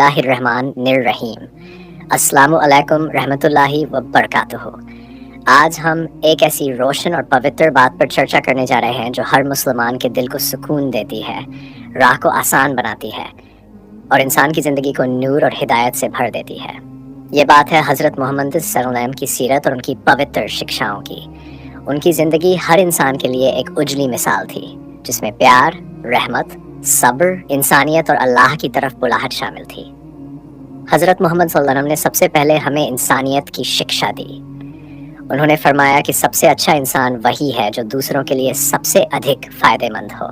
बिस्मिल्लाहिर्रहमानिर्रहीम। अस्सलामु अलैकुम रहमतुल्लाहि व बरकातुहू। आज हम एक ऐसी रोशन और पवित्र बात पर चर्चा करने जा रहे हैं जो हर मुसलमान के दिल को सुकून देती है, राह को आसान बनाती है और इंसान की ज़िंदगी को नूर और हिदायत से भर देती है। ये बात है हज़रत मोहम्मद सल्लल्लाहु अलैहि वसल्लम की सीरत और उनकी पवित्र शिक्षाओं की। उनकी ज़िंदगी हर इंसान के लिए एक उजली मिसाल थी, जिसमें प्यार, रहमत, सब्र, इंसानियत और अल्लाह की तरफ बुलाहट शामिल थी। हज़रत मोहम्मद सल्लल्लाहु अलैहि वसल्लम ने सबसे पहले हमें इंसानियत की शिक्षा दी। उन्होंने फरमाया कि सबसे अच्छा इंसान वही है जो दूसरों के लिए सबसे अधिक फ़ायदेमंद हो।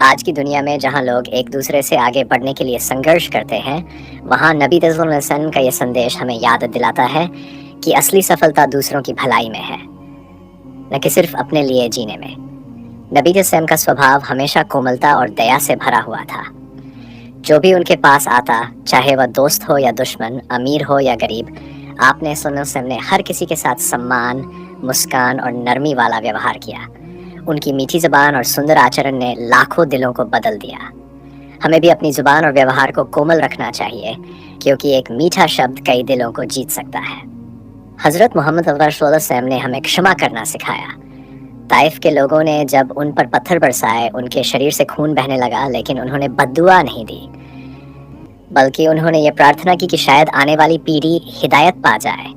आज की दुनिया में जहाँ लोग एक दूसरे से आगे बढ़ने के लिए संघर्ष करते हैं, वहाँ नबी सल्लल्लाहु अलैहि वसल्लम का ये संदेश हमें याद दिलाता है कि असली सफलता दूसरों की भलाई में है, न कि सिर्फ अपने लिए जीने में। नबी वसल्लम का स्वभाव हमेशा कोमलता और दया से भरा हुआ था। जो भी उनके पास आता, चाहे वह दोस्त हो या दुश्मन, अमीर हो या गरीब, आपने सल्लल्लाहु अलैहि वसल्लम ने हर किसी के साथ सम्मान, मुस्कान और नरमी वाला व्यवहार किया। उनकी मीठी ज़बान और सुंदर आचरण ने लाखों दिलों को बदल दिया। हमें भी अपनी ज़ुबान और व्यवहार को कोमल रखना चाहिए, क्योंकि एक मीठा शब्द कई दिलों को जीत सकता है। हज़रत मोहम्मद सल्लल्लाहु अलैहि वसल्लम ने हमें क्षमा करना सिखाया। ताइफ के लोगों ने जब उन पर पत्थर बरसाए, उनके शरीर से खून बहने लगा, लेकिन उन्होंने बद्दुआ नहीं दी, बल्कि उन्होंने ये प्रार्थना की कि शायद आने वाली पीढ़ी हिदायत पा जाए।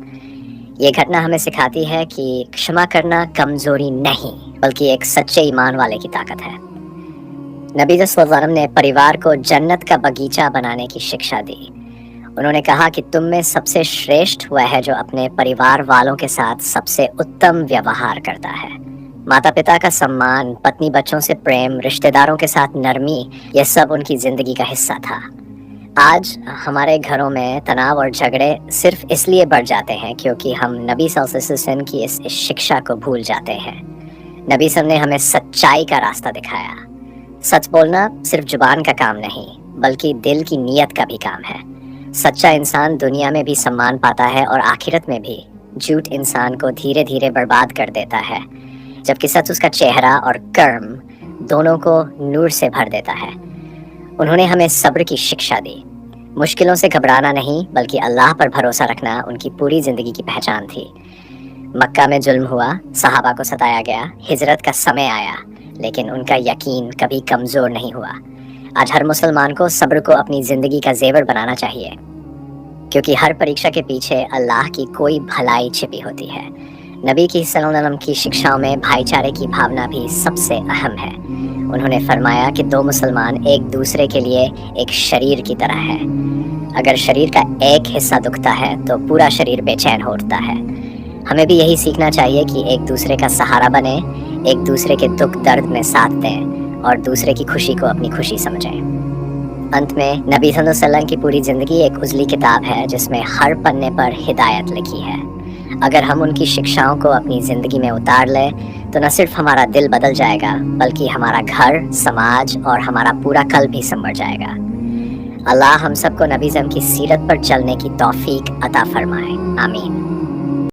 ये घटना हमें सिखाती है कि क्षमा करना कमज़ोरी नहीं, बल्कि एक सच्चे ईमान वाले की ताकत है। नबी सल्लल्लाहु अलैहि वसल्लम ने परिवार को जन्नत का बगीचा बनाने की शिक्षा दी। उन्होंने कहा कि तुम में सबसे श्रेष्ठ वह है जो अपने परिवार वालों के साथ सबसे उत्तम व्यवहार करता है। माता पिता का सम्मान, पत्नी बच्चों से प्रेम, रिश्तेदारों के साथ नरमी, यह सब उनकी ज़िंदगी का हिस्सा था। आज हमारे घरों में तनाव और झगड़े सिर्फ इसलिए बढ़ जाते हैं क्योंकि हम नबी सल्लल्लाहु अलैहि वसल्लम की इस शिक्षा को भूल जाते हैं। नबी सल्लल्लाहु अलैहि वसल्लम ने हमें सच्चाई का रास्ता दिखाया। सच बोलना सिर्फ जुबान का काम नहीं, बल्कि दिल की नीयत का भी काम है। सच्चा इंसान दुनिया में भी सम्मान पाता है और आखिरत में भी। झूठ इंसान को धीरे धीरे बर्बाद कर देता है, जबकि सच उसका चेहरा और कर्म दोनों को नूर से भर देता है। उन्होंने हमें सब्र की शिक्षा दी। मुश्किलों से घबराना नहीं, बल्कि अल्लाह पर भरोसा रखना उनकी पूरी ज़िंदगी की पहचान थी। मक्का में जुल्म हुआ, सहाबा को सताया गया, हिजरत का समय आया, लेकिन उनका यकीन कभी कमज़ोर नहीं हुआ। आज हर मुसलमान को सब्र को अपनी ज़िंदगी का जेवर बनाना चाहिए, क्योंकि हर परीक्षा के पीछे अल्लाह की कोई भलाई छिपी होती है। नबी की सल्लल्लाहु अलैहि वसल्लम की शिक्षाओं में भाईचारे की भावना भी सबसे अहम है। उन्होंने फरमाया कि दो मुसलमान एक दूसरे के लिए एक शरीर की तरह है। अगर शरीर का एक हिस्सा दुखता है तो पूरा शरीर बेचैन हो उठता है। हमें भी यही सीखना चाहिए कि एक दूसरे का सहारा बने, एक दूसरे के दुख दर्द में साथ दें और दूसरे की खुशी को अपनी खुशी समझें। अंत में नबी सल्लल्लाहु अलैहि वसल्लम की पूरी ज़िंदगी एक उजली किताब है, जिसमें हर पन्ने पर हिदायत लिखी है। अगर हम उनकी शिक्षाओं को अपनी ज़िंदगी में उतार लें तो न सिर्फ हमारा दिल बदल जाएगा, बल्कि हमारा घर, समाज और हमारा पूरा कल भी संवर जाएगा। अल्लाह हम सबको नबी सल्लल्लाहु अलैहि वसल्लम की सीरत पर चलने की तौफीक अता फरमाए। आमीन।